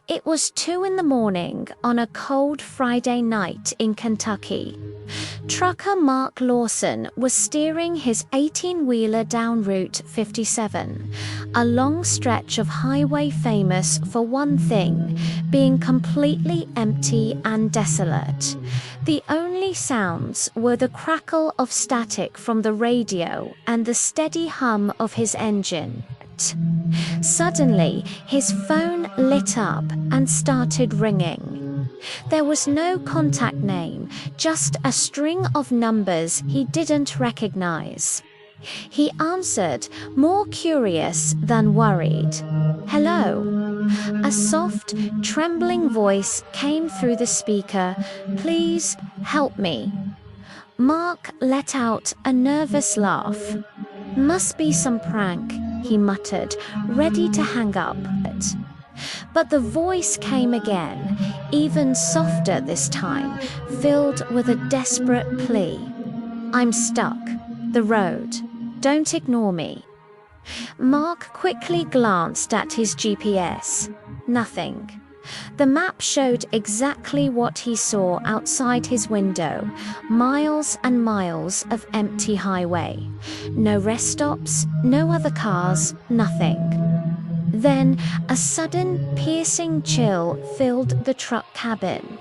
It was 2 in the morning on a cold Friday night in Kentucky. Trucker Mark Lawson was steering his 18-wheeler down Route 57, a long stretch of highway famous for one thing, being completely empty and desolate. The only sounds were the crackle of static from the radio and the steady hum of his engine. Suddenly, his phone lit up and started ringing. There was no contact name, just a string of numbers he didn't recognize. He answered, more curious than worried. "Hello." A soft, trembling voice came through the speaker. "Please help me." Mark let out a nervous laugh. "Must be some prank," he muttered, ready to hang up. But the voice came again, even softer this time, filled with a desperate plea. "I'm stuck. The road. Don't ignore me." Mark quickly glanced at his GPS. Nothing. The map showed exactly what he saw outside his window, miles and miles of empty highway. No rest stops, no other cars, nothing. Then a sudden piercing chill filled the truck cabin.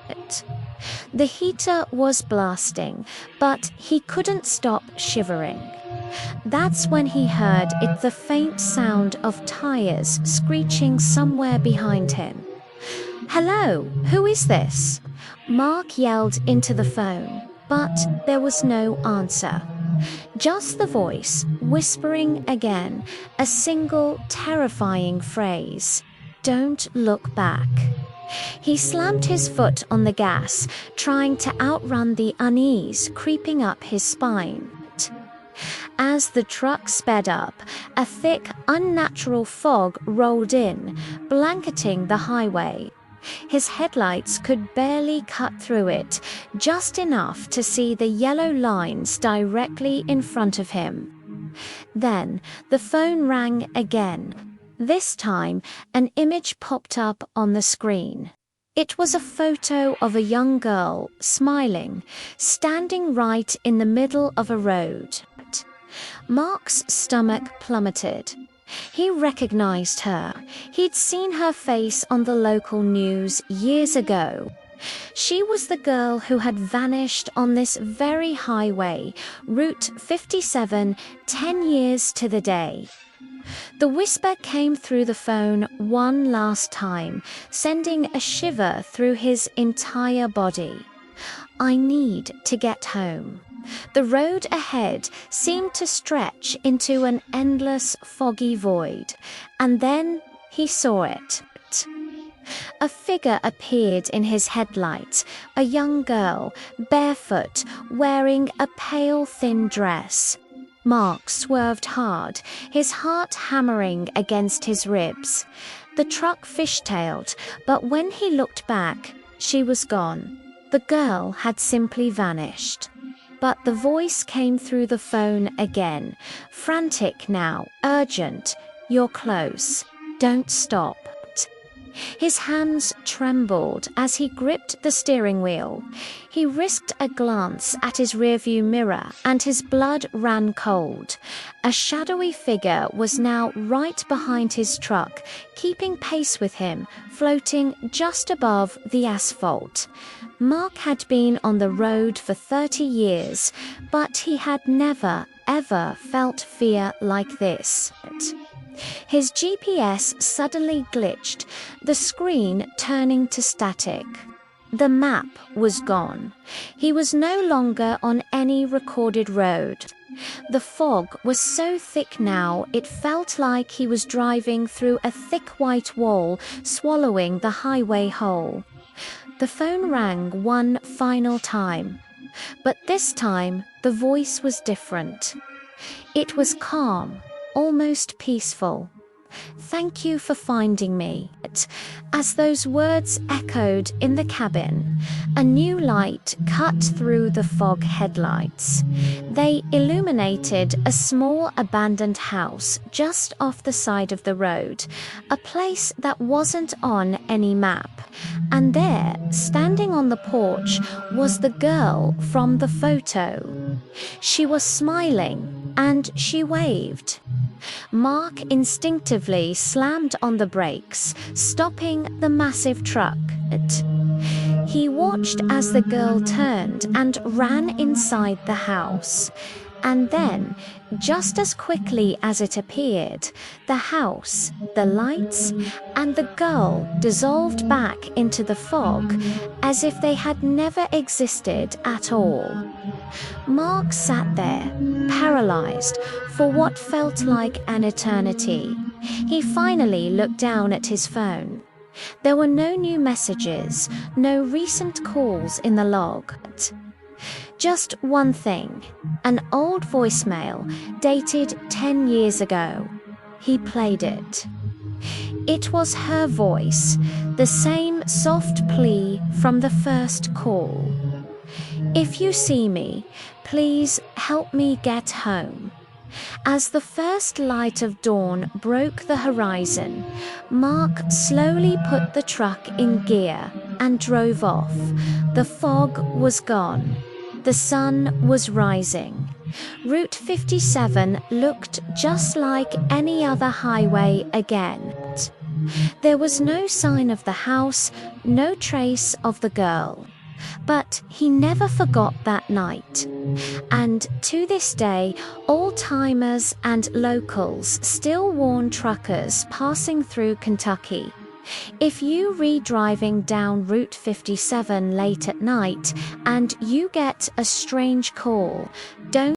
The heater was blasting, but he couldn't stop shivering. That's when he heard the faint sound of tires screeching somewhere behind him. "Hello, who is this?" Mark yelled into the phone, but there was no answer. Just the voice, whispering again, a single terrifying phrase: "Don't look back." He slammed his foot on the gas, trying to outrun the unease creeping up his spine. As the truck sped up, a thick, unnatural fog rolled in, blanketing the highway. His headlights could barely cut through it, just enough to see the yellow lines directly in front of him. Then the phone rang again. This time, an image popped up on the screen. It was a photo of a young girl, smiling, standing right in the middle of a road. Mark's stomach plummeted. He recognized her. He'd seen her face on the local news years ago. She was the girl who had vanished on this very highway, Route 57, 10 years to the day. The whisper came through the phone one last time, sending a shiver through his entire body. "I need to get home." The road ahead seemed to stretch into an endless, foggy void, and then he saw it. A figure appeared in his headlights, a young girl, barefoot, wearing a pale, thin dress. Mark swerved hard, his heart hammering against his ribs. The truck fishtailed, but when he looked back, she was gone. The girl had simply vanished. But the voice came through the phone again, frantic now, urgent. "You're close. Don't stop." His hands trembled as he gripped the steering wheel. He risked a glance at his rearview mirror, and his blood ran cold. A shadowy figure was now right behind his truck, keeping pace with him, floating just above the asphalt. Mark had been on the road for 30 years, but he had never, ever felt fear like this. His GPS suddenly glitched, the screen turning to static. The map was gone. He was no longer on any recorded road. The fog was so thick now it felt like he was driving through a thick white wall, swallowing the highway whole. The phone rang one final time, but this time the voice was different. It was calm, almost peaceful. Thank you for finding me." As those words echoed in the cabin, a new light cut through the fog headlights. They illuminated a small abandoned house just off the side of the road, a place that wasn't on any map. And there, standing on the porch, was the girl from the photo. She was smiling, and she waved. Mark instinctively slammed on the brakes, stopping the massive truck. He watched as the girl turned and ran inside the house. And then, just as quickly as it appeared, the house, the lights, and the girl dissolved back into the fog as if they had never existed at all. Mark sat there, paralyzed, for what felt like an eternity. He finally looked down at his phone. There were no new messages, no recent calls in the log. Just one thing, an old voicemail dated 10 years ago. He played it. It was her voice, the same soft plea from the first call. "If you see me, please help me get home." As the first light of dawn broke the horizon, Mark slowly put the truck in gear and drove off. The fog was gone. The sun was rising. Route 57 looked just like any other highway again. There was no sign of the house, no trace of the girl. But he never forgot that night. And to this day, old-timers and locals still warn truckers passing through Kentucky. If you read driving down Route 57 late at night and you get a strange call, don't